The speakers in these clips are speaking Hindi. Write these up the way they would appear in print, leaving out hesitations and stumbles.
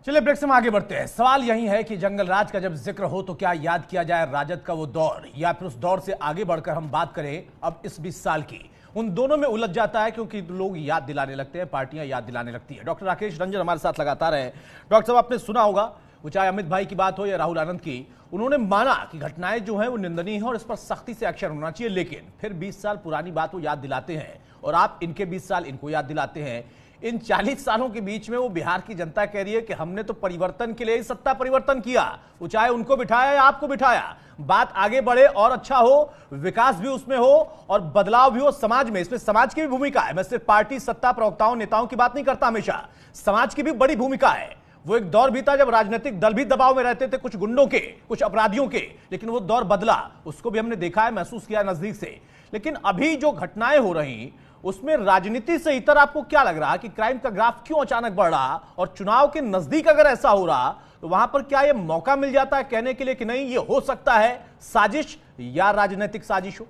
चलिए ब्रेक से हम आगे बढ़ते हैं। सवाल यही है कि जंगल राज का जब जिक्र हो तो क्या याद किया जाए राजद का वो दौर, या फिर उस दौर से आगे बढ़कर हम बात करें अब इस 20 साल की। उन दोनों में उलझ जाता है क्योंकि लोग याद दिलाने लगते हैं, पार्टियां याद दिलाने लगती है। डॉक्टर राकेश रंजन हमारे साथ लगातार है। डॉक्टर साहब, आपने सुना होगा, वो चाहे अमित भाई की बात हो या राहुल आनंद की, उन्होंने माना कि घटनाएं जो है वो निंदनीय है और इस पर सख्ती से एक्शन होना चाहिए, लेकिन फिर 20 साल पुरानी बात वो याद दिलाते हैं और आप इनके 20 साल इनको याद दिलाते हैं। इन 40 सालों के बीच में वो बिहार की जनता कह रही है कि हमने तो परिवर्तन के लिए ही सत्ता परिवर्तन किया, वो चाहे उनको बिठाया या आपको बिठाया, बात आगे बढ़े और अच्छा हो, विकास भी उसमें हो और बदलाव भी हो समाज में। इसमें समाज की भी भूमिका है। मैं सिर्फ पार्टी, सत्ता, प्रवक्ताओं, नेताओं की बात नहीं करता, हमेशा समाज की भी बड़ी भूमिका है। वो एक दौर भी था जब राजनीतिक दल भी दबाव में रहते थे, कुछ गुंडों के, कुछ अपराधियों के, लेकिन वो दौर बदला, उसको भी हमने देखा है, महसूस किया नजदीक से। लेकिन अभी जो घटनाएं हो रही उसमें राजनीति से इतर आपको क्या लग रहा है कि क्राइम का ग्राफ क्यों अचानक बढ़ रहा, और चुनाव के नजदीक अगर ऐसा हो रहा तो वहां पर क्या यह मौका मिल जाता है कहने के लिए कि नहीं ये हो सकता है साजिश या राजनीतिक साजिश हो?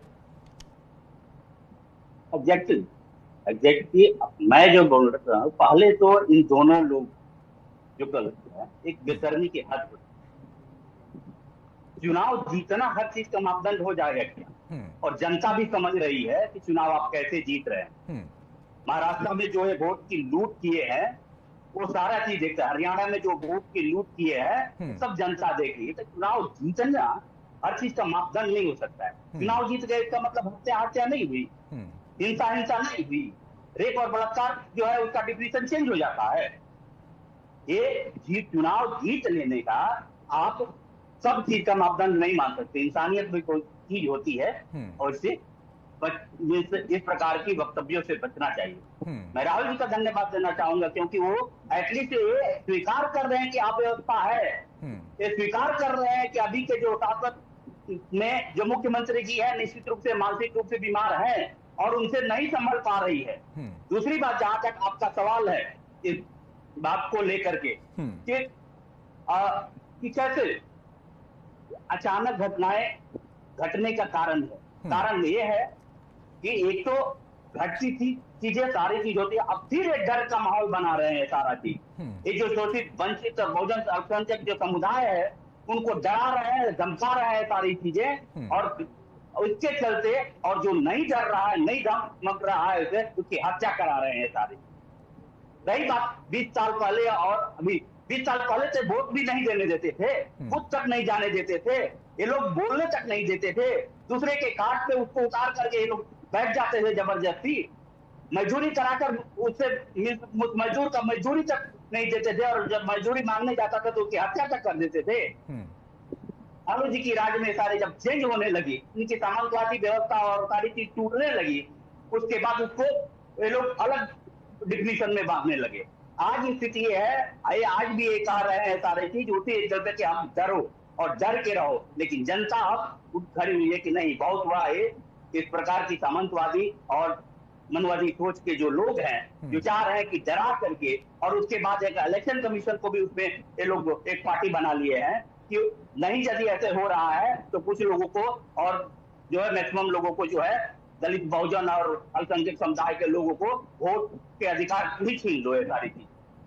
एग्जैक्टली मैं जो बोल रहा हूँ, पहले तो इन दोनों लोग जो कर हैं एक बेशर्मी की हद पर। चुनाव जीतना हर चीज का मापदंड हो जाएगा क्या? और जनता भी समझ रही है कि चुनाव आप कैसे जीत रहे हैं। महाराष्ट्र में जो है वोट की लूट किए हैं वो सारा चीज देखता है। हरियाणा में जो वोट की लूट किए हैं सब जनता देख रही है। तो चुनाव जीतना हर चीज का मापदंड नहीं हो सकता है। चुनाव जीत गए इसका मतलब हत्या नहीं हुई, हिंसा नहीं हुई, रेप और बलात्कार जो है उसका डिफिनेशन चेंज हो जाता है। ये चुनाव जीत लेने का आप सब चीज का मापदंड नहीं मान सकते। इंसानियत भी कोई चीज होती है और इससे इस प्रकार की वक्तव्यों से बचना चाहिए। मैं राहुल जी का धन्यवाद देना चाहूंगा क्योंकि वो एटलीस्ट ये स्वीकार कर रहे हैं कि अव्यवस्था है, ये स्वीकार कर रहे हैं कि अभी के जो शासक में जो मुख्यमंत्री जी है निश्चित रूप से मानसिक रूप से बीमार है और उनसे नहीं संभल पा रही है। दूसरी बात, जहां तक आपका सवाल है इस बात को लेकर के कि कैसे अचानक घटनाएं घटने का कारण है। कारण ये है कि एक तो घटती थी चीजें, सारी चीज होती है, अब फिर एक डर का माहौल बना रहे हैं सारा चीज। ये जो शोषित, वंचित और बहुजन अल्पसंख्यक जो समुदाय है उनको डरा रहे हैं, धमका रहे हैं सारी चीजें, और उसके चलते और जो नहीं डर रहा है, नहीं धमक रहा है उसे, उसकी हत्या करा रहे हैं सारी। रही बात 20 साल पहले और अभी, 20 साल पहले से वोट भी नहीं देने देते थे, खुद तक नहीं जाने देते थे, ये लोग बोलने तक नहीं देते थे, दूसरे के कार्ड पे उसको उतार करके ये लोग बैठ जाते थे जबरदस्ती, मजदूरी कराकर उससे मजदूर का मजदूरी तक नहीं देते थे, और जब मजदूरी मांगने जाता था तो उसकी हत्या तक कर देते थे। लालू जी की राज में सारे जब चेंज होने लगी, उनकी सामंतवादी व्यवस्था और सारी चीज टूटने लगी, उसके बाद उसको ये लोग अलग डिफिनेशन में बांटने लगे। आज स्थिति है, आज भी ये कह रहे हैं सारे चीज उसी चलते कि हम डरो और डर के रहो, लेकिन जनता अब उठ खड़ी हुई है कि नहीं, बहुत हुआ है। इस प्रकार की सामंतवादी और मनवादी सोच के जो लोग हैं जो चाह रहे हैं कि डरा करके, और उसके बाद एक इलेक्शन कमीशन को भी उसमें ये लोग एक पार्टी बना लिए हैं कि नहीं, यदि ऐसे हो रहा है तो कुछ लोगों को और जो है मैक्सिमम लोगों को जो है दलित, बहुजन और अल्पसंख्यक समुदाय के लोगों को वोट के अधिकार भी छीन लो। ये सारी चीज,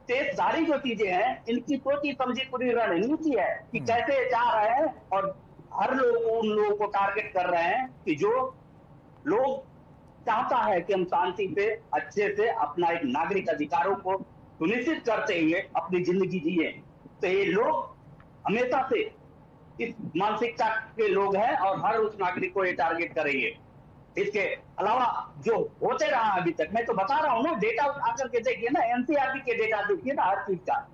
तो सारी जो चीजें हैं इनकी सोची समझी पूरी रणनीति है कि कैसे जा रहे हैं, और हर लोग उन लोगों को टारगेट कर रहे हैं कि जो लोग चाहता है कि हम शांति से अच्छे से अपना एक नागरिक अधिकारों को सुनिश्चित करते हुए अपनी जिंदगी जिए। तो ये लोग हमेशा से इस मानसिकता के लोग हैं और हर उस नागरिक को ये टारगेट करेंगे। इसके अलावा जो होते रहा अभी तक, मैं तो बता रहा हूं ना, डेटा आकर के देखिए ना, एनसीआरबी के डेटा देखिए ना, हर चीज का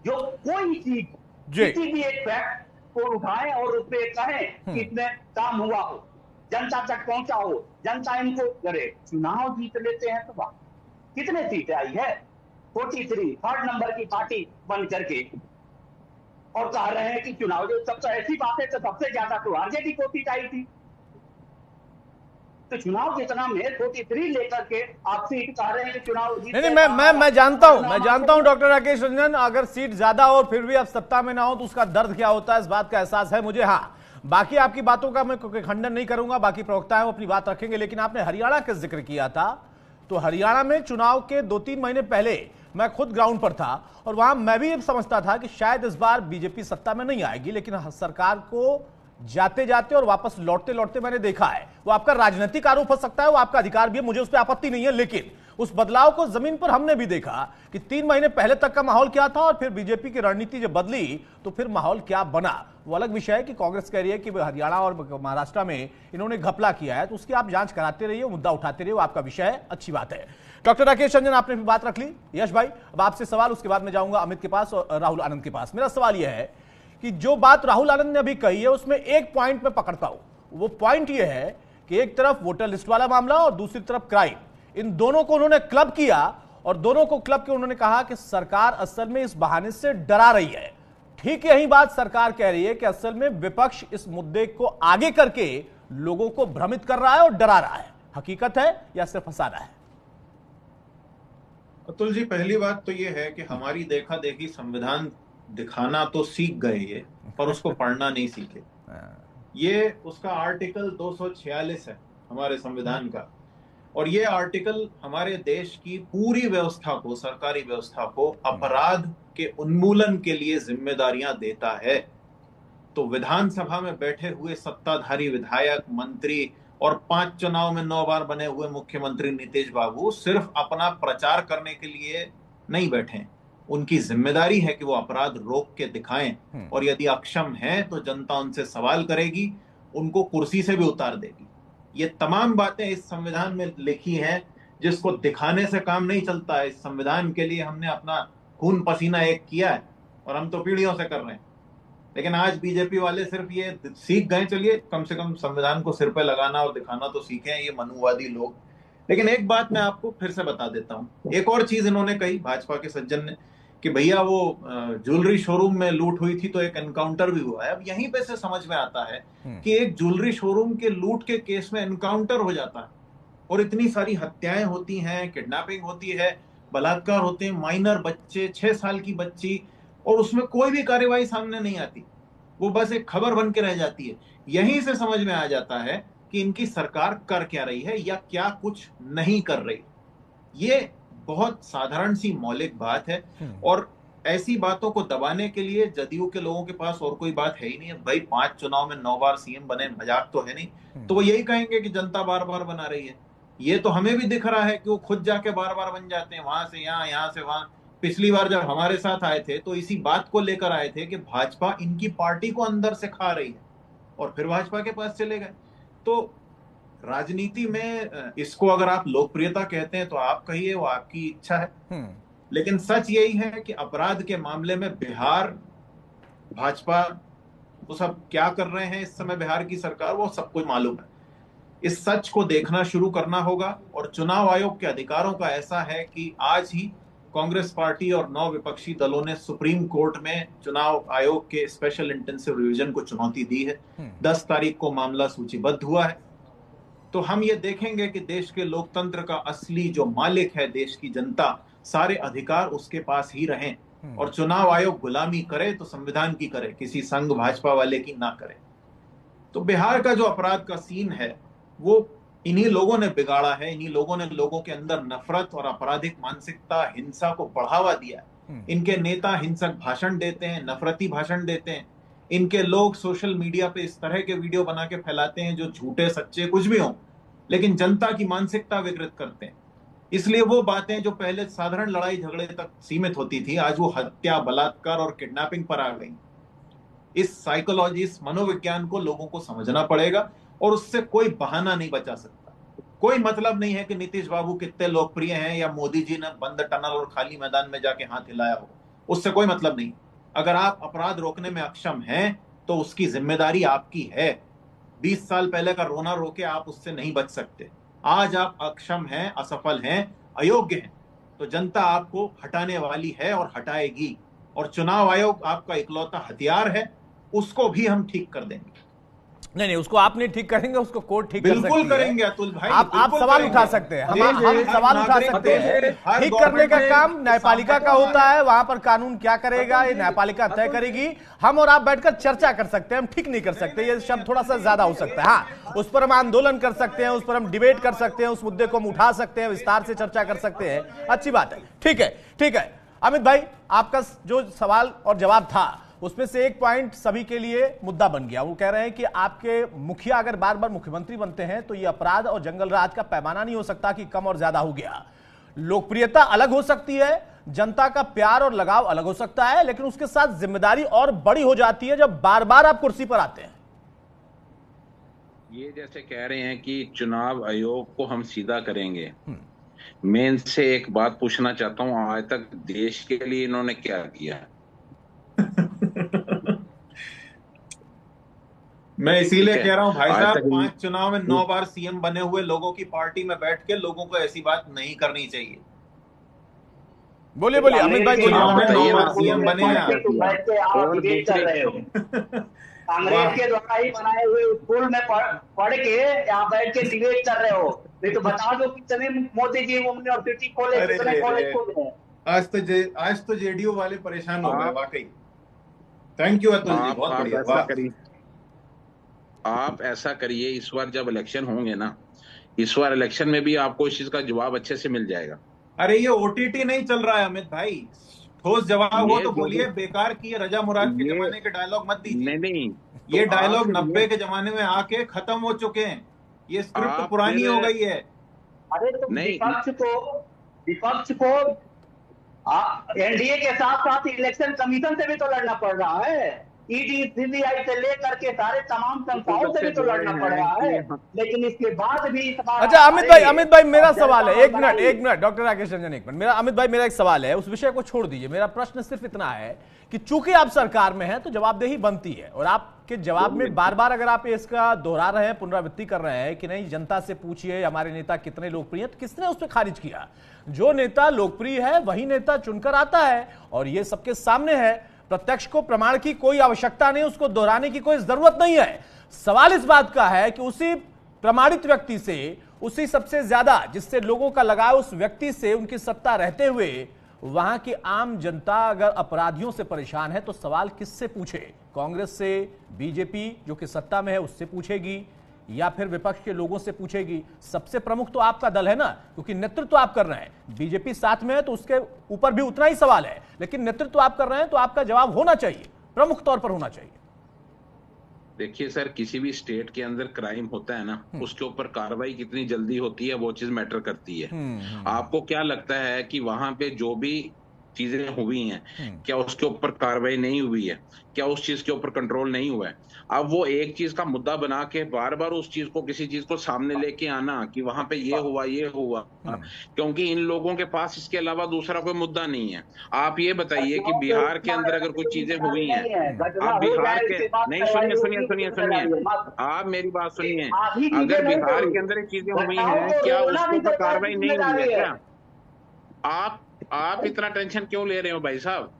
जो कोई चीज किसी भी एक फैक्ट को उठाएं और उस पर कहें कि इसमें काम हुआ हो, जनता तक पहुंचा हो, जनता इनको करे। चुनाव जीत लेते हैं तो वाह, कितने सीटें आई है, 43, 3rd नंबर की पार्टी बन करके, और कह रहे हैं कि चुनाव जो सबसे ऐसी बात है तो सबसे ज्यादा तो आरजेडी को सीट आई थी। तो चुनाव जितना में 43 लेकर के आप सीट कह रहे हैं कि चुनाव जीत। नहीं, मैं जानता हूं डॉक्टर राकेश रंजन, अगर सीट ज्यादा हो फिर भी आप सत्ता में ना हो तो उसका दर्द क्या होता है, इस बात का एहसास है मुझे। हाँ, बाकी आपकी बातों का मैं खंडन नहीं करूंगा, बाकी प्रवक्ता है वो अपनी बात रखेंगे, लेकिन आपने हरियाणा का जिक्र किया था, तो हरियाणा में चुनाव के 2-3 महीने पहले मैं खुद ग्राउंड पर था और वहां मैं भी समझता था कि शायद इस बार बीजेपी सत्ता में नहीं आएगी, लेकिन सरकार को जाते जाते और वापस लौटते लौटते मैंने देखा है। वो आपका राजनीतिक आरोप हो सकता है, वो आपका अधिकार भी है, मुझे उस पर आपत्ति नहीं है, लेकिन उस बदलाव को जमीन पर हमने भी देखा कि 3 महीने पहले तक का माहौल क्या था और फिर बीजेपी की रणनीति जब बदली तो फिर माहौल क्या बना। वो अलग विषय है कि कांग्रेस कह रही है कि हरियाणा और महाराष्ट्र में इन्होंने घपला किया है, तो उसकी आप जांच कराते रहिए, मुद्दा उठाते रहिए, वो आपका विषय है, अच्छी बात है। डॉक्टर राकेश रंजन, आपने भी बात रख ली। यश भाई, अब आपसे सवाल, उसके बाद मैं जाऊंगा अमित के पास और राहुल आनंद के पास। मेरा सवाल यह है कि जो बात राहुल आनंद ने अभी कही है उसमें एक पॉइंट में पकड़ता हूं। वो पॉइंट ये है कि एक तरफ वोटर लिस्ट वाला मामला और दूसरी तरफ क्राइम, इन दोनों को उन्होंने क्लब किया और दोनों को क्लब के उन्होंने कहा कि सरकार असल में इस बहाने से डरा रही है। ठीक यही बात सरकार कह रही है कि असल में विपक्ष इस मुद्दे को आगे करके लोगों को भ्रमित कर रहा है और डरा रहा है। हकीकत है या सिर्फ फसाना है? अतुल जी, पहली बात तो ये है कि हमारी देखा देखी संविधान दिखाना तो सीख गए ये, पर उसको पढ़ना नहीं सीखे। ये उसका आर्टिकल 246 है हमारे संविधान का, और ये आर्टिकल हमारे देश की पूरी व्यवस्था को, सरकारी व्यवस्था को अपराध के उन्मूलन के लिए जिम्मेदारियां देता है। तो विधानसभा में बैठे हुए सत्ताधारी विधायक, मंत्री और 5 चुनाव में 9 बार बने हुए मुख्यमंत्री नीतीश बाबू सिर्फ अपना प्रचार करने के लिए नहीं बैठे। उनकी जिम्मेदारी है कि वो अपराध रोक के दिखाएं, और यदि अक्षम हैं तो जनता उनसे सवाल करेगी, उनको कुर्सी से भी उतार देगी। ये तमाम बातें इस संविधान में लिखी हैं, जिसको दिखाने से काम नहीं चलता है। इस संविधान के लिए हमने अपना खून पसीना एक किया है और हम तो पीढ़ियों से कर रहे हैं। लेकिन आज बीजेपी वाले सिर्फ ये सीख गए, चलिए कम से कम संविधान को सिर पे लगाना और दिखाना तो सीखे हैं ये मनुवादी लोग। लेकिन एक बात मैं आपको फिर से बता देता हूं, एक और चीज इन्होंने कही, भाजपा के सज्जन ने, कि भैया वो ज्वेलरी शोरूम में लूट हुई थी तो एक एनकाउंटर भी हुआ है। अब यहीं पे से समझ में आता है कि एक ज्वेलरी शोरूम के लूट के केस में एनकाउंटर हो जाता है और इतनी सारी हत्याएं होती हैं, किडनैपिंग होती है, बलात्कार होते हैं, माइनर बच्चे, 6 साल की बच्ची, और उसमें कोई भी कार्यवाही सामने नहीं आती, वो बस एक खबर बन के रह जाती है। यहीं से समझ में आ जाता है कि इनकी सरकार कर क्या रही है या क्या कुछ नहीं कर रही। ये बहुत साधारण सी मौलिक बात है, और ऐसी बातों को दबाने के लिए जदयू के लोगों के पास और कोई बात है ही नहीं है। भाई 5 चुनाव में 9 बार सीएम बने, मजाक तो है नहीं। तो वो यही कहेंगे कि जनता बार बार बना रही है। ये तो हमें भी दिख रहा है कि वो खुद जाके बार बार बन जाते हैं, वहां से यहाँ, यहाँ से वहां। पिछली बार जब हमारे साथ आए थे तो इसी बात को लेकर आए थे कि भाजपा इनकी पार्टी को अंदर से खा रही है, और फिर भाजपा के पास चले गए। तो राजनीति में इसको अगर आप लोकप्रियता कहते हैं तो आप कहिए, वो आपकी इच्छा है। लेकिन सच यही है कि अपराध के मामले में बिहार भाजपा वो सब क्या कर रहे हैं इस समय, बिहार की सरकार, वो सब कुछ मालूम है। इस सच को देखना शुरू करना होगा, और चुनाव आयोग के अधिकारों का ऐसा है कि आज ही कांग्रेस पार्टी और 9 विपक्षी दलों ने सुप्रीम कोर्ट में चुनाव आयोग के स्पेशल इंटेंसिव रिवीजन को चुनौती दी है। 10 तारीख को मामला सूचीबद्ध हुआ है। तो हम ये देखेंगे कि देश के लोकतंत्र का असली जो मालिक है देश की जनता, सारे अधिकार उसके पास ही रहें, और चुनाव आयोग गुलामी करे तो संविधान की करे, किसी संघ भाजपा वाले की ना करे। तो बिहार का जो अपराध का सीन है वो इन्हीं लोगों ने बिगाड़ा है। इन्हीं लोगों ने लोगों के अंदर नफरत और आपराधिक मानसिकता, हिंसा को बढ़ावा दिया है। इनके नेता हिंसक भाषण देते हैं, नफरती भाषण देते हैं। इनके लोग सोशल मीडिया पे इस तरह के वीडियो बना के फैलाते हैं जो झूठे सच्चे कुछ भी हों, लेकिन जनता की मानसिकता विकृत करते हैं। इसलिए वो बातें जो पहले साधारण लड़ाई झगड़े तक सीमित होती थी, आज वो हत्या, बलात्कार और किडनैपिंग पर आ गई। इस साइकोलॉजी, इस मनोविज्ञान को लोगों को समझना पड़ेगा, और उससे कोई बहाना नहीं बचा सकता। कोई मतलब नहीं है कि नीतीश बाबू कितने लोकप्रिय हैं या मोदी जी ने बंद टनल और खाली मैदान में जाके हाथ हिलाया हो, उससे कोई मतलब नहीं। अगर आप अपराध रोकने में अक्षम हैं तो उसकी जिम्मेदारी आपकी है। 20 साल पहले का रोना रोके आप उससे नहीं बच सकते। आज आप अक्षम हैं, असफल हैं, अयोग्य हैं, तो जनता आपको हटाने वाली है और हटाएगी, और चुनाव आयोग आपका इकलौता हथियार है, उसको भी हम ठीक कर देंगे। नहीं, उसको आप नहीं ठीक करेंगे, उसको कोर्ट ठीक कर सकती है। बिल्कुल करेंगे अतुल भाई, आप सवाल उठा सकते हैं, हम सवाल उठा सकते हैं। ठीक करने का काम न्यायपालिका का होता है, वहां पर कानून क्या करेगा ये न्यायपालिका तय करेगी। हम और आप बैठकर चर्चा कर सकते हैं, हम ठीक नहीं कर सकते, ये शब्द थोड़ा सा ज्यादा हो सकता है। हाँ, उस पर हम आंदोलन कर सकते हैं, उस पर हम डिबेट कर सकते हैं, उस मुद्दे को हम उठा सकते हैं, विस्तार से चर्चा कर सकते हैं, अच्छी बात है, ठीक है, ठीक है। अमित भाई, आपका जो सवाल और जवाब था उसमें से एक पॉइंट सभी के लिए मुद्दा बन गया। वो कह रहे हैं कि आपके मुखिया अगर बार बार मुख्यमंत्री बनते हैं तो ये अपराध और जंगल राज का पैमाना नहीं हो सकता कि कम और ज्यादा हो गया। लोकप्रियता अलग हो सकती है, जनता का प्यार और लगाव अलग हो सकता है, लेकिन उसके साथ जिम्मेदारी और बड़ी हो जाती है जब बार बार आप कुर्सी पर आते हैं। ये जैसे कह रहे हैं कि चुनाव आयोग को हम सीधा करेंगे, मैं इनसे एक बात पूछना चाहता हूं, आज तक देश के लिए इन्होंने क्या किया? मैं इसीलिए कह रहा हूं भाई आज साहब, तक 5 चुनाव में 9 बार सीएम बने हुए लोगों की पार्टी में बैठ के लोगों को ऐसी बात नहीं करनी चाहिए। बोलिए बोलिए अमित भाई, चुनाव में 9 बोलिए। बार सीएम बने हैं। और कांग्रेस के द्वारा ही बनाए हुए स्कूल में पढ़ के यहाँ बैठ के डिबेट कर रहे हो। नहीं तो बता दो कितने मोदी जी यूनिवर्सिटी खोले, कितने कॉलेज खोले। आज तो जेडीयू वाले परेशान हो गए वाकई। थैंक यू अतुल जी, बहुत बढ़िया। आप ऐसा करिए, इस बार जब इलेक्शन होंगे ना, इस बार इलेक्शन में भी आपको इस चीज का जवाब अच्छे से मिल जाएगा। अरे ये ओटीटी नहीं चल रहा है अमित भाई, ठोस जवाब हो तो बोलिए। बेकार की रजा मुराद के जमाने के डायलॉग मत दीजिए। नहीं, ये डायलॉग 90 के जमाने में आके खत्म हो चुके हैं, ये स्क्रिप्ट पुरानी हो गई है। अरे तो विपक्ष को एनडीए के साथ साथ इलेक्शन कमीशन से भी तो लड़ना पड़ रहा है, ईडी सीबीआई से लेकर के सारे तमाम संस्थाओं से भी तो लड़ना पड़ रहा है, लेकिन इसके बाद भी। अच्छा अमित भाई मेरा सवाल है, एक मिनट डॉक्टर राकेश रंजन, एक मिनट। मेरा अमित भाई, मेरा एक सवाल है, उस विषय को छोड़ दीजिए। मेरा प्रश्न सिर्फ इतना है कि चूंकि आप सरकार में हैं तो जवाबदेही बनती है, और आपके जवाब में बार बार अगर आप इसका दोहरा रहे हैं, पुनरावृत्ति कर रहे हैं कि नहीं जनता से पूछिए हमारे नेता कितने लोकप्रिय हैं, तो किसने उस पर खारिज किया? जो नेता लोकप्रिय है वही नेता चुनकर आता है, और ये सबके सामने है। प्रत्यक्ष को प्रमाण की कोई आवश्यकता नहीं, उसको दोहराने की कोई जरूरत नहीं है। सवाल इस बात का है कि उसी प्रमाणित व्यक्ति से, उसी सबसे ज्यादा जिससे लोगों का लगाव उस व्यक्ति से, उनकी सत्ता रहते हुए वहां की आम जनता अगर अपराधियों से परेशान है तो सवाल किससे पूछे? कांग्रेस से, बीजेपी जो कि सत्ता में है उससे पूछेगी, या फिर विपक्ष के लोगों से पूछेगी? सबसे प्रमुख तो आपका दल है ना, क्योंकि नेतृत्व आप कर रहे हैं। बीजेपी साथ में है तो उसके ऊपर भी उतना ही सवाल है, लेकिन नेतृत्व आप कर रहे हैं तो आपका जवाब होना चाहिए, प्रमुख तौर पर होना चाहिए। देखिए सर, किसी भी स्टेट के अंदर क्राइम होता है ना, उसके ऊपर कार्रवाई कितनी जल्दी होती है वो चीज मैटर करती है। आपको क्या लगता है कि वहां पे जो भी चीजें हुई हैं, क्या उसके ऊपर कार्रवाई नहीं हुई है? क्या उस चीज के ऊपर कंट्रोल नहीं हुआ है? अब वो एक चीज का मुद्दा बना के बार बार उस चीज को, किसी चीज को सामने लेके आना कि वहां पे ये हुआ, क्योंकि इन लोगों के पास इसके अलावा दूसरा कोई मुद्दा नहीं है। आप ये बताइए कि बिहार के अंदर अगर कुछ चीजें हुई हैं, आप बिहार के नहीं, सुनिए, आप मेरी बात सुनिए। अगर बिहार के अंदर चीजें हुई हैं, क्या उसके ऊपर कार्रवाई नहीं हुई है? क्या आप इतना टेंशन क्यों ले रहे हो भाई साहब?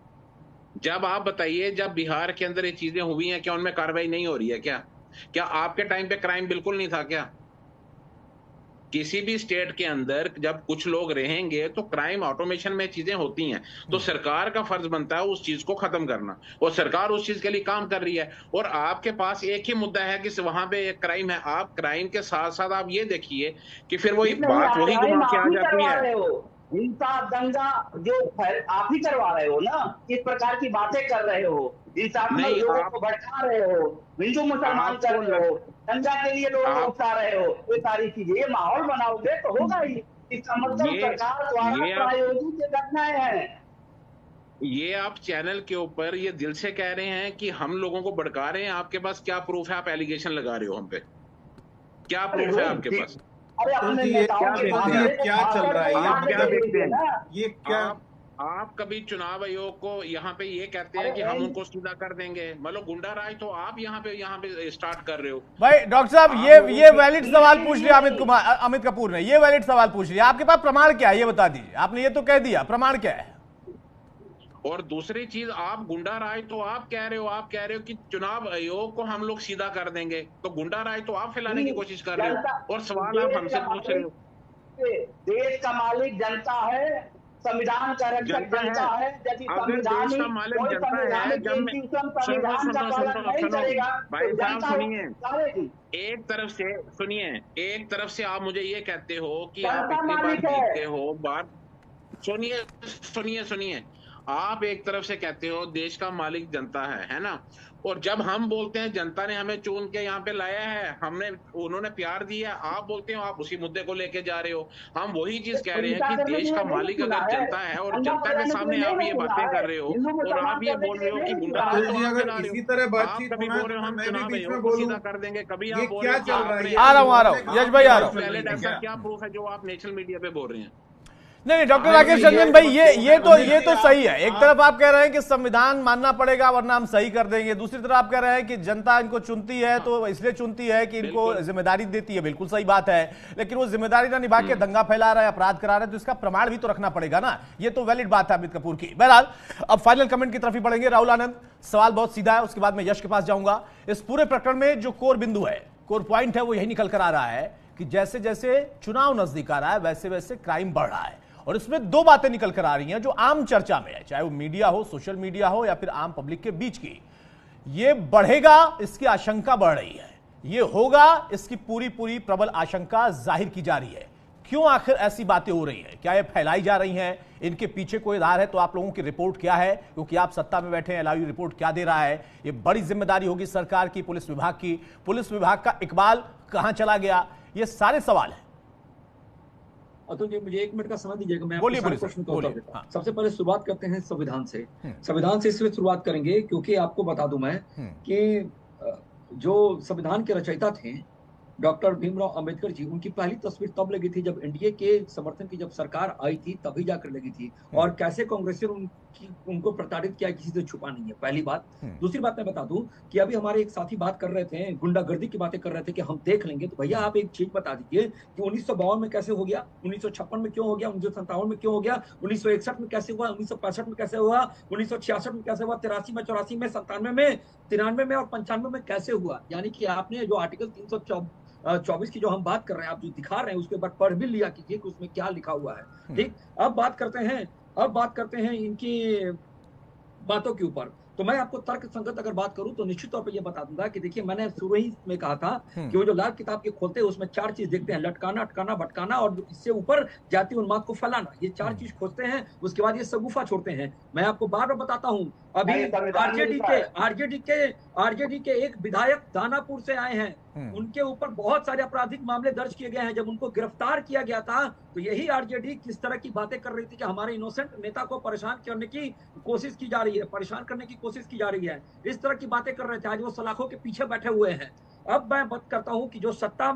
जब आप बताइए, जब बिहार के अंदर ये चीजें हुई हैं, क्या उनमें कार्रवाई नहीं हो रही है? क्या आपके टाइम पे क्राइम बिल्कुल नहीं था क्या? किसी भी स्टेट के अंदर जब कुछ लोग रहेंगे तो क्राइम ऑटोमेशन में चीजें होती हैं, तो सरकार का फर्ज बनता है उस चीज को खत्म करना, और सरकार उस चीज के लिए काम कर रही है। और आपके पास एक ही मुद्दा है कि वहां पे एक क्राइम है, आप क्राइम के साथ साथ आप ये देखिए कि फिर वही बात वही घुमा के आ जाती है। हिंसा दंगा जो आप ही करवा रहे हो ना, इस प्रकार की बातें कर रहे हो, हिंसात्मक लोगों को भड़का रहे हो, हिंदू मुसलमान कर रहे हो, दंगा के लिए लोगों को उकसा रहे हो, ये सारी चीजें, ये माहौल बनाओगे तो होगा ही। इसका मतलब सरकार द्वारा प्रायोजित घटनाएं हैं। ये आप चैनल के ऊपर ये दिल से कह रहे हैं कि हम लोगों को भड़का रहे हैं, आपके पास क्या प्रूफ है? आप एलिगेशन लगा रहे हो हम पे, क्या प्रूफ है आपके पास? ये क्या चल रहा है? आप क्या देखते हैं? ये क्या आप कभी चुनाव आयोग को यहाँ पे ये कहते हैं कि हम उनको सीधा कर देंगे, मतलब गुंडा राज तो आप यहाँ पे स्टार्ट कर रहे हो भाई। डॉक्टर साहब, ये वैलिड सवाल पूछ लिया अमित कपूर ने, ये वैलिड सवाल पूछ लिया। आपके पास प्रमाण क्या है ये बता दीजिए। आपने ये तो कह दिया, प्रमाण क्या है? और दूसरी चीज, आप गुंडा राज तो आप कह रहे हो कि चुनाव आयोग को हम लोग सीधा कर देंगे, तो गुंडा राज तो आप फैलाने की कोशिश कर रहे हो और सवाल आप हमसे पूछ रहे हो। देश का मालिक जनता है, संविधान का रक्षक जनता है। यदि अगर देश का मालिक जनता है, जब मैं संविधान का पालन नहीं करेगा भाई तो साहब सुनिए, एक तरफ से आप मुझे ये कहते हो कि आप इतनी बार जीतते हो, बात सुनिए, आप एक तरफ से कहते हो देश का मालिक जनता है ना, और जब हम बोलते हैं जनता ने हमें चुन के यहाँ पे लाया है, उन्होंने प्यार दिया, आप बोलते हो आप उसी मुद्दे को लेके जा रहे हो। हम वही चीज कह रहे हैं कि देश का मालिक अगर जनता है और जनता के सामने आप ये बातें कर रहे हो और आप ये बोल रहे हो कि गुंडा अगर इसी तरह बातचीत कभी बोल रहे हो हम चुनाव आयोग को सीधा कर देंगे, कभी आप बोल क्या रहे चल रहा है? आ रहा हूँ यश भाई, आ रहा हूँ। ऐसा क्या प्रूफ है जो आप नेशनल मीडिया पे बोल रहे हैं? नहीं डॉक्टर राकेश रंजन भाई, ये तो सही है। एक तरफ आप कह रहे हैं कि संविधान मानना पड़ेगा वरना हम सही कर देंगे, दूसरी तरफ आप कह रहे हैं कि जनता इनको चुनती है तो इसलिए चुनती है कि इनको जिम्मेदारी देती है। बिल्कुल सही बात है, लेकिन वो जिम्मेदारी ना निभा के दंगा फैला रहा है, अपराध करा रहा है, तो इसका प्रमाण भी तो रखना पड़ेगा ना। ये तो वैलिड बात है अमित कपूर की। बहरहाल अब फाइनल कमेंट की तरफ ही बढ़ेंगे। राहुल आनंद, सवाल बहुत सीधा है, उसके बाद मैं यश के पास जाऊंगा। इस पूरे प्रकरण में जो कोर बिंदु है, कोर पॉइंट है, वो यही निकल कर आ रहा है कि जैसे जैसे चुनाव नजदीक आ रहा है वैसे वैसे क्राइम बढ़ रहा है। और इसमें दो बातें निकल कर आ रही हैं जो आम चर्चा में है, चाहे वो मीडिया हो, सोशल मीडिया हो या फिर आम पब्लिक के बीच की। ये बढ़ेगा इसकी आशंका बढ़ रही है, ये होगा इसकी पूरी प्रबल आशंका जाहिर की जा रही है। क्यों आखिर ऐसी बातें हो रही हैं? क्या ये फैलाई जा रही हैं? इनके पीछे कोई आधार है तो आप लोगों की रिपोर्ट क्या है? क्योंकि आप सत्ता में बैठे हैं, एलआईयू रिपोर्ट क्या दे रहा है? ये बड़ी जिम्मेदारी होगी सरकार की, पुलिस विभाग की। पुलिस विभाग का इकबाल कहां चला गया? ये सारे सवाल हैं। अतुल जी, मुझे 1 मिनट का समय दीजिएगा, मैं बोलिए प्रश्न का उत्तर देता हूं। हाँ। सबसे पहले शुरुआत करते हैं संविधान से। संविधान से इसलिए शुरुआत करेंगे क्योंकि आपको बता दूं मैं कि जो संविधान के रचयिता थे डॉक्टर भीमराव अंबेडकर जी, उनकी पहली तस्वीर तब लगी थी जब एनडीए के समर्थन की जब सरकार आई थी, तभी जाकर लगी थी। और कैसे कांग्रेसियों उनको प्रताड़ित किया, किसी से छुपा नहीं है, पहली बात। दूसरी बात मैं बता दूं कि अभी हमारे एक साथी बात कर रहे थे, गुंडागर्दी की बातें कर रहे थे कि हम देख लेंगे। तो भैया आप एक चीज बता दीजिए कि 1952 में कैसे हो गया, 1956 में क्यों हो गया, 1957 में क्यों हो गया, 1961 में कैसे हुआ, 1965 में कैसे हुआ, 1966 में कैसे हुआ, 83 में, 84 में, 97 में, 93 में और 95 में कैसे हुआ? यानी कि आपने जो आर्टिकल 324 की जो हम बात कर रहे हैं, आप जो दिखा रहे हैं, उसके बाद पढ़ भी लिया कीजिए कि उसमें क्या लिखा हुआ है। ठीक, अब बात करते हैं इनकी बातों के ऊपर। तो मैं आपको तर्क संगत अगर बात करूं तो निश्चित तौर पे ये बता दूंगा कि देखिए, मैंने शुरू ही में कहा था कि वो जो लाल किताब के खोलते हैं उसमें 4 चीज देखते हैं, लटकाना, अटकाना, भटकाना और इससे ऊपर जातीय उन्माद को फैलाना। ये 4 चीज खोजते हैं, उसके बाद ये सगुफा छोड़ते हैं। मैं आपको बार बार बताता हूं, अभी आरजेडी के एक विधायक दानापुर से आए हैं, उनके ऊपर बहुत सारे आपराधिक मामले दर्ज किए गए हैं। जब उनको गिरफ्तार किया गया था तो यही आरजेडी किस तरह की बातें कर रही थी कि हमारे इनोसेंट नेता को परेशान करने की कोशिश की जा रही है, परेशान करने की कोशिश की जा रही है, इस तरह की बातें कर रहे थे। आज वो सलाखों के पीछे बैठे हुए हैं। अब मैं बात करता हूं कि जो सत्ता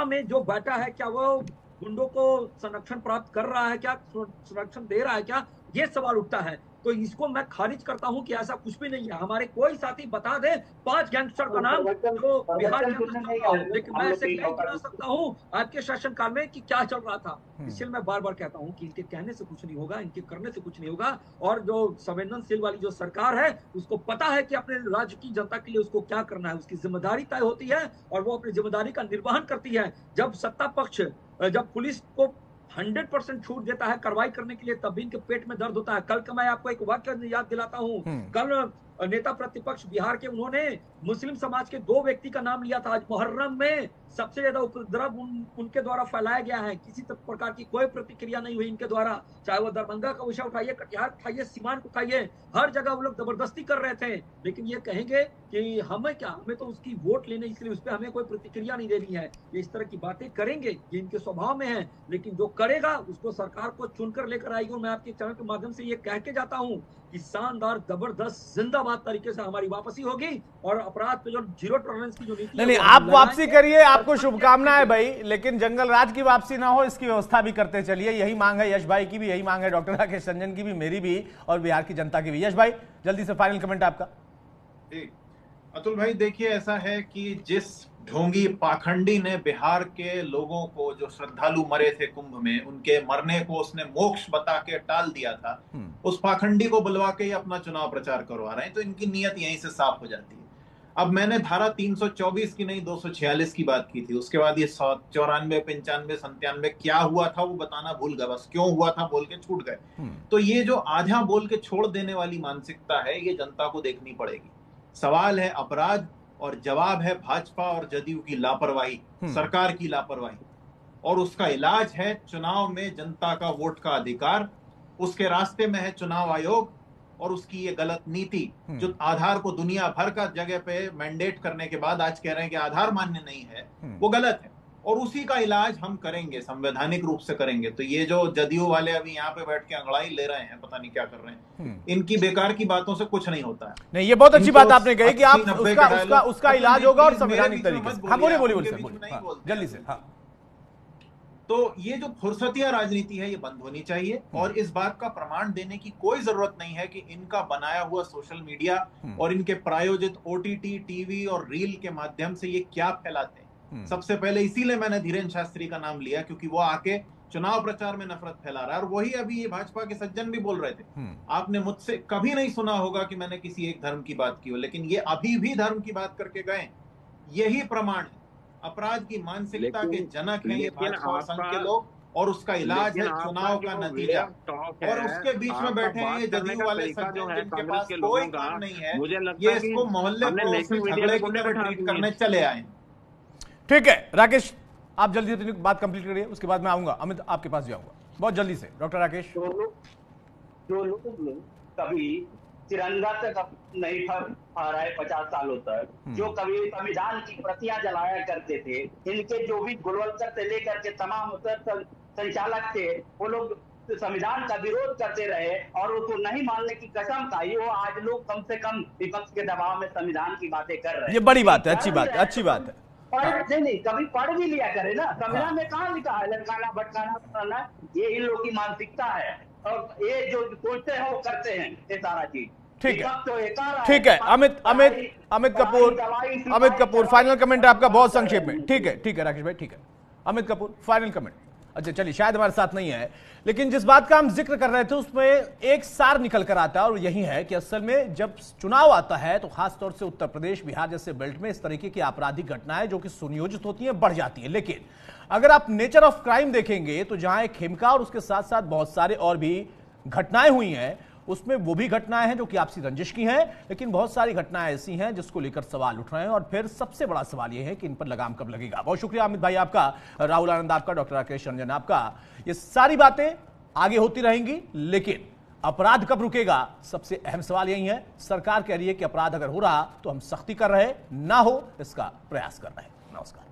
में जो बैठा है, क्या वो गुंडों को संरक्षण प्राप्त कर रहा है, क्या संरक्षण दे रहा है, क्या, ये सवाल उठता है। तो इसको मैं खारिज करता हूं कि ऐसा कुछ भी नहीं है। हमारे कोई साथी बता दे 5 गैंगस्टर का नाम जो बिहार के अंदर, लेकिन मैं ऐसे नहीं गिना सकता हूं आपके शासनकाल में कि क्या चल रहा था। इसलिए मैं बार बार कहता हूं कि इनके कहने से कुछ नहीं होगा, इनके करने से कुछ नहीं होगा। और जो संवेदनशील वाली जो सरकार है, उसको पता है कि अपने राज्य की जनता के लिए उसको क्या करना है, उसकी जिम्मेदारी तय होती है और वो अपनी जिम्मेदारी का निर्वहन करती है। जब सत्ता पक्ष, जब पुलिस को 100% छूट देता है कार्रवाई करने के लिए, तब भी इनके पेट में दर्द होता है। कल का मैं आपको एक वाक्य याद दिलाता हूं। कल नेता प्रतिपक्ष बिहार के, उन्होंने मुस्लिम समाज के 2 व्यक्ति का नाम लिया था। आज मुहर्रम में सबसे ज्यादा उपद्रव उनके द्वारा फैलाया गया है, किसी प्रकार की कोई प्रतिक्रिया नहीं हुई इनके द्वारा। चाहे वो दरभंगा का विषय उठाइए, कटिहार उठाइए, सीमान को उठाइए, हर जगह वो लोग जबरदस्ती कर रहे थे। लेकिन ये कहेंगे कि हमें क्या, हमें तो उसकी वोट लेने, इसलिए उस पर हमें कोई प्रतिक्रिया नहीं देनी है। ये इस तरह की बातें करेंगे, ये इनके स्वभाव में है। लेकिन जो करेगा उसको सरकार को चुनकर लेकर आएगी। और मैं आपके चैनल के माध्यम से ये कह के जाता हूं कि शानदार, जबरदस्त, जिंदाबाद तरीके से हमारी वापसी होगी और अपराध पे जो 0 टॉलरेंस की जो नीति नहीं, आप वापसी करिए, आपको शुभकामनाएं भाई, लेकिन जंगल राज की वापसी ना हो इसकी व्यवस्था भी करते चलिए। यही मांग है यश भाई की भी, यही मांग है डॉक्टर राकेश रंजन की भी, मेरी भी और बिहार की जनता की भी। यश भाई, जल्दी से फाइनल कमेंट आपका। अतुल भाई, देखिए, ऐसा है कि जिस ढोंगी पाखंडी ने बिहार के लोगों को, जो श्रद्धालु मरे थे कुंभ में, उनके मरने को उसने मोक्ष बता के टाल दिया था, उस पाखंडी को बुलवा के ही अपना चुनाव प्रचार करवा रहे हैं। तो इनकी नीयत यहीं से साफ हो जाती है। अब मैंने धारा 324 की नहीं 246 की बात की थी, उसके बाद ये 94, 95, 97 क्या हुआ था वो बताना भूल गए, बस क्यों हुआ था बोल के छूट गए। तो ये जो आधा बोल के छोड़ देने वाली मानसिकता है, ये जनता को देखनी पड़ेगी। सवाल है अपराध और जवाब है भाजपा और जदयू की लापरवाही, सरकार की लापरवाही, और उसका इलाज है चुनाव में जनता का वोट का अधिकार। उसके रास्ते में है चुनाव आयोग और उसकी ये गलत नीति, जो आधार को दुनिया भर का जगह पे मैंडेट करने के बाद आज कह रहे हैं कि आधार मान्य नहीं है, वो गलत है। और उसी का इलाज हम करेंगे, संवैधानिक रूप से करेंगे। तो ये जो जदयू वाले अभी यहाँ पे बैठ के अंगड़ाई ले रहे हैं, पता नहीं क्या कर रहे हैं, इनकी बेकार की बातों से कुछ नहीं होता है। नहीं, ये बहुत अच्छी बात आपने कही कि आप उसका इलाज होगा और संवैधानिक तरीके से। हाँ, बोलिए जल्दी से। हाँ, तो ये जो फुर्सतिया राजनीति है ये बंद होनी चाहिए, और इस बात का प्रमाण देने की कोई जरूरत नहीं है कि इनका बनाया हुआ सोशल मीडिया और इनके प्रायोजित ओटीटी, टीवी और रील के माध्यम से ये क्या फैलाते हैं। सबसे पहले इसीलिए मैंने धीरेन्द्र शास्त्री का नाम लिया, क्योंकि वो आके चुनाव प्रचार में नफरत फैला रहा है। और वही अभी ये भाजपा के सज्जन भी बोल रहे थे। आपने मुझसे कभी नहीं सुना होगा कि मैंने किसी एक धर्म की बात की हो, लेकिन ये अभी भी धर्म की बात करके गए। यही प्रमाण है, अपराध की मानसिकता के जनक हैं ये भाजपा और संघ के लोग, और उसका इलाज है चुनाव का नतीजा। और उसके बीच में बैठे हैं ये जदयू वाले सज्जन जिनके पास कोई काम नहीं है, ये इसको मोहल्ले पड़ोसी झगड़े की तरह ट्रीट करने चले आए। ठीक है राकेश, आप जल्दी से बात कंप्लीट करिए, उसके बाद मैं आऊंगा। अमित, आपके पास भी आऊंगा बहुत जल्दी से। डॉक्टर राकेश, जो लोग कभी तिरंगा तक नहीं फहराए 50 सालों तक, जो कभी संविधान की प्रतियां जलाया करते थे, इनके जो भी गुणवत्ता से लेकर के तमाम संचालक थे, वो लोग संविधान का विरोध करते रहे और उसको नहीं मानने की कसम खाई। वो आज लोग कम से कम विपक्ष के दबाव में संविधान की बातें कर रहे हैं। ये बड़ी बात है, अच्छी बात है, अच्छी बात है। नहीं, कभी पढ़ भी लिया करे ना, संविधान में कहाँ लिखा है लटकाना भटकाना, ये इन लोगों की मानसिकता है। और ये जो सोचते हैं वो करते हैं ये सारा चीज। ठीक है, ठीक है। अमित कपूर, फाइनल कमेंट आपका बहुत संक्षेप में। ठीक है राकेश भाई, ठीक है। Amit Kapoor, final comment. अच्छा चलिए, शायद हमारे साथ नहीं है, लेकिन जिस बात का हम जिक्र कर रहे थे उसमें एक सार निकल कर आता है, और यही है कि असल में जब चुनाव आता है तो खासतौर से उत्तर प्रदेश, बिहार जैसे बेल्ट में इस तरीके की आपराधिक घटनाएं जो कि सुनियोजित होती हैं बढ़ जाती है। लेकिन अगर आप नेचर ऑफ क्राइम देखेंगे तो जहां एक खेमका और उसके साथ साथ बहुत सारे और भी घटनाएं हुई हैं, उसमें वो भी घटनाएं हैं जो कि आपसी रंजिश की हैं, लेकिन बहुत सारी घटनाएं ऐसी हैं जिसको लेकर सवाल उठ रहे हैं। और फिर सबसे बड़ा सवाल यह है कि इन पर लगाम कब लगेगा। बहुत शुक्रिया अमित भाई आपका, राहुल आनंद आपका, डॉक्टर राकेश रंजन आपका। ये सारी बातें आगे होती रहेंगी, लेकिन अपराध कब रुकेगा, सबसे अहम सवाल यही है। सरकार कह रही है कि अपराध अगर हो रहा तो हम सख्ती कर रहे, ना हो इसका प्रयास कर रहे हैं। नमस्कार।